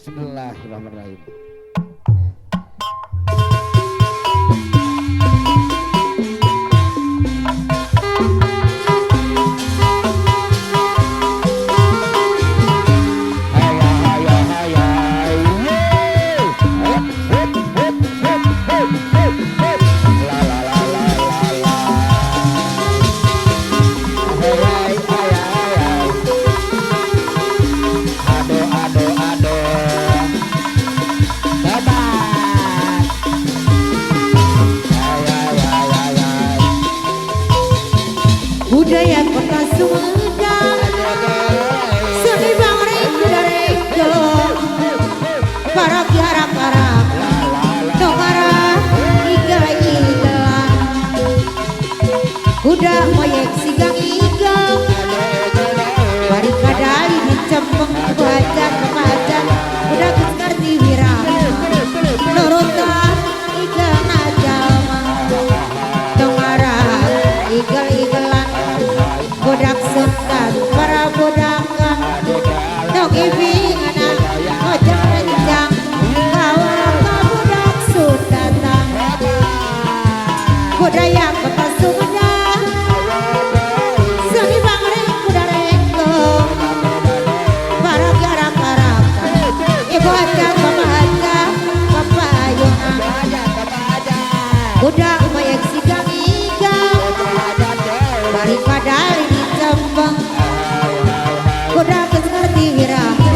Bismillahirrahmanirrahim. Budaya kota Sumedang seni bangring kudareko para kiarak-arak nongara igal-igalan kuda moyek sigang igal bari kadali dicempeng baca kebacan kuda keskarti wirama nurutan igal najalma nongara igal-igalan budak sultan para budakan dong ibingana ojek rencang bawa ke budak sudatang budaya kota Sumedang seni bangring kudareko para garak-garakan ibu aja pembaca pepayunan budak moyek sigang igal bari kadali dicempeng kuda kesngerti wirama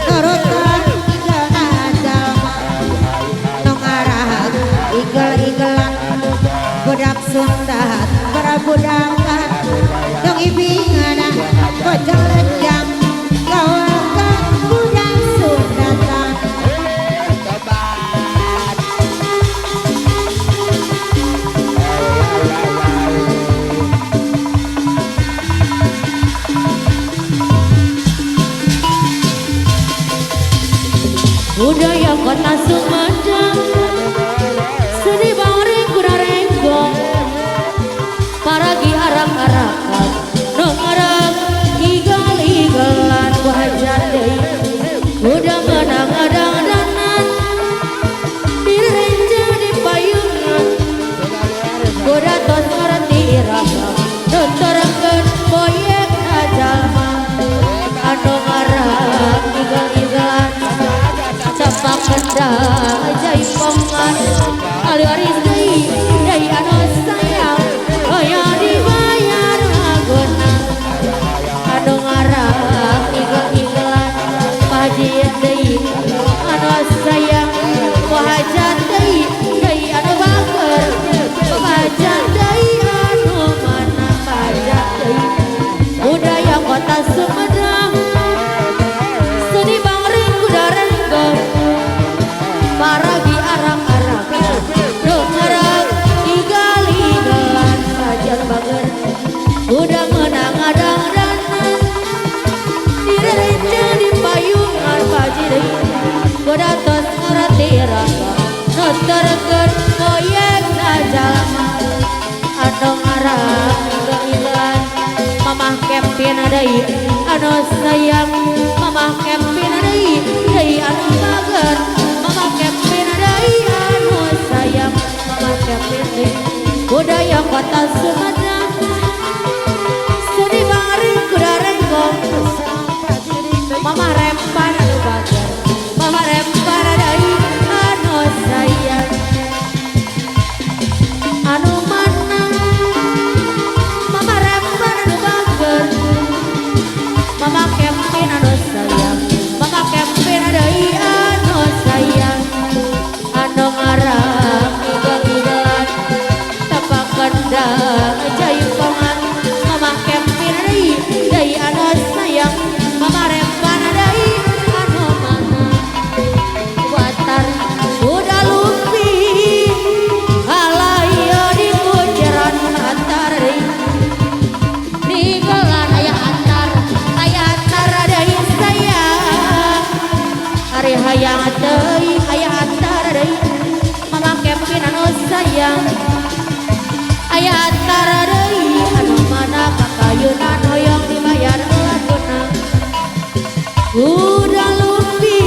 nurutan igal najalma nongarah igal-igalan budak sundat para budakan dong ibingana bojang lenjang kawakan budak sundatan budaya kota Sumedang seni bangring kudareko paragi arak-arakan nongarang igal-igalan wajar deui kuda ngadang-adang-danan direnja di payungan kuda tos ngarti irama nuturkeun boyek najalma anu ngarang igal-igalan capak kendang jai pongan ali-ali deui anu sayang aya dibayar agona anu ngarang igal-igalan pajian deui anu sayang wahajat deui anu bager pajak deui anu mana pajak deui budaya kota Sumedang seni bangring kudareko paragi arak-arak nongarang igal-igalan pajar bager udah menang adang-danan direrenja di payungan paji deui kuda tos ngarti raka nuturkeun moyek najalma anu ngarang igal-igalan mamah kempin deui anu sayang mamah kempin deui anu bager mamah kempin deui anu sayang mamah kempin deui budaya kota Sumedang seni bangring kudareko mamah rempan anu bager mamah rempan deui anu sayang anu manang mamah rempan anu bager mamah kempin anu sayang mamah kempin deui anu sayang anu ngarang igal-igalan tapak kendang jai pongan mamah kempin deui anu sayang mamah rempan deui anu mana watar udah lupi halaya di kuceran antar deui ninggalan aya antar deui sayang ari hayang deui aya antar deui mamah kempin anu sayang aya antar deui anu mana kakayunan hoyong dibayar laguna udah lupi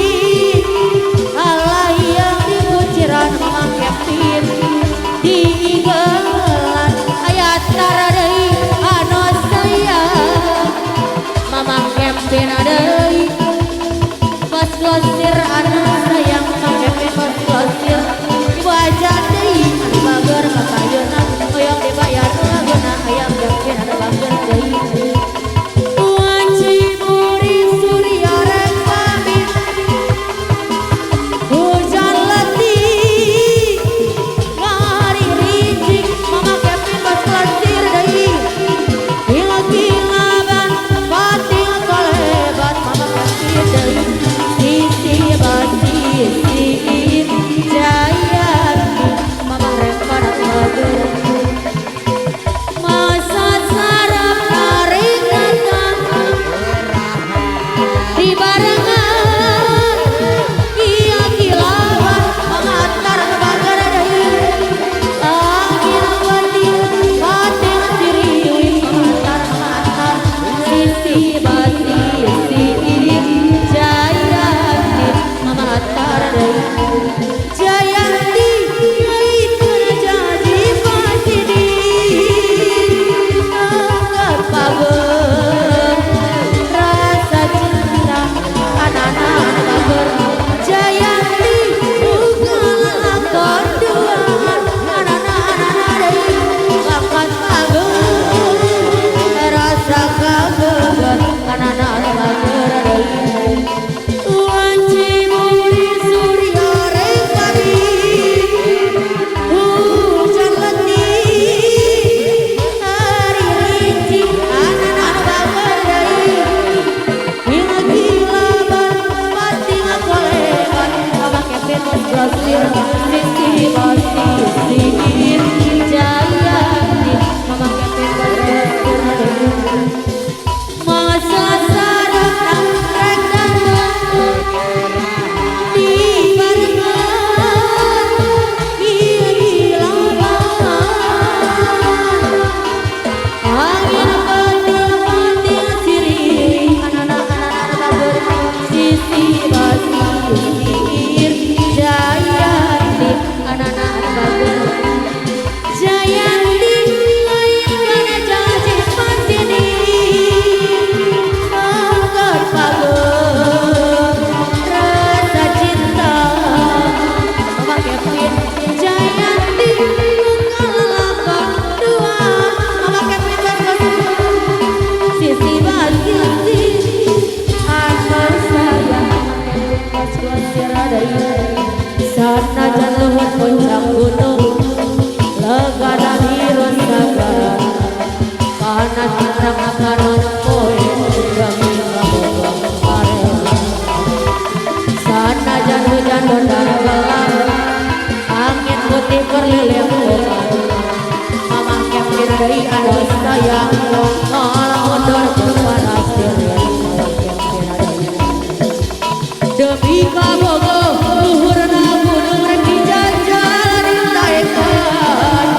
Demi kabogo luhurna gunung rek dijajar ditaekan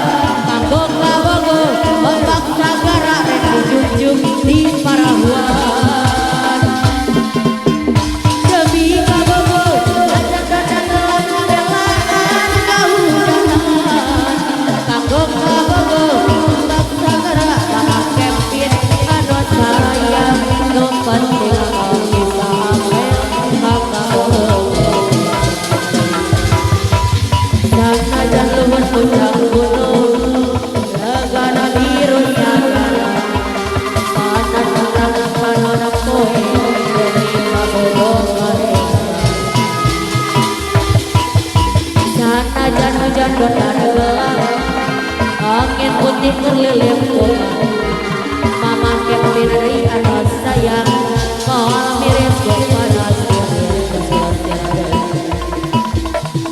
kanggo kabogo ombak sagara rek dijunjung di parahuan. Demi kabogo ajakan telah membelakan kahujanan kanggo kabogo ombak sagara sama kempit anu sayang nu penting bisa puncak gunung legana biru sagara panas terang panorama poe dari kabogo sana jan hujan donar gelap angin putih kerlilip kuman mamah kepin dari anak sayang moal mirip panas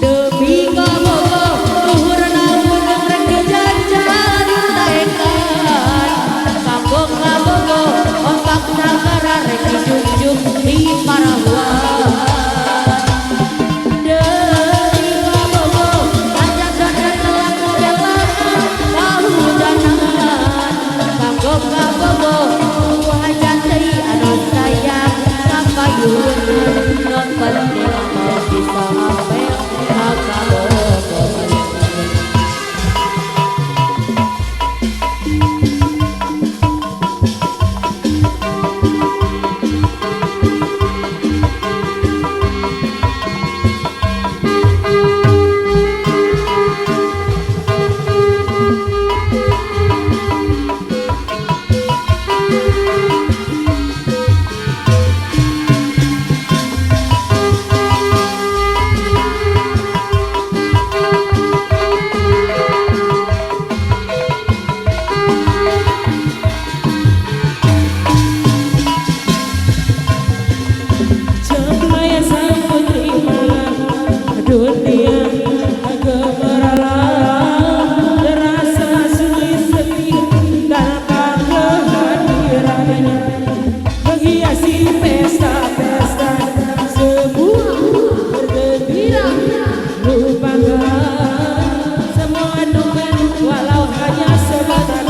demi kabogo luhurna gunung rek dijajar ditaekan kanggo kabogo ombak sagara rek dijunjung di parahuan. Demi kabogo ajakan telah membelakan kahujanan kanggo kabogo wajan deui anu sayang kapayun non penting bisa apel kabogo. Walau hanya sebentar.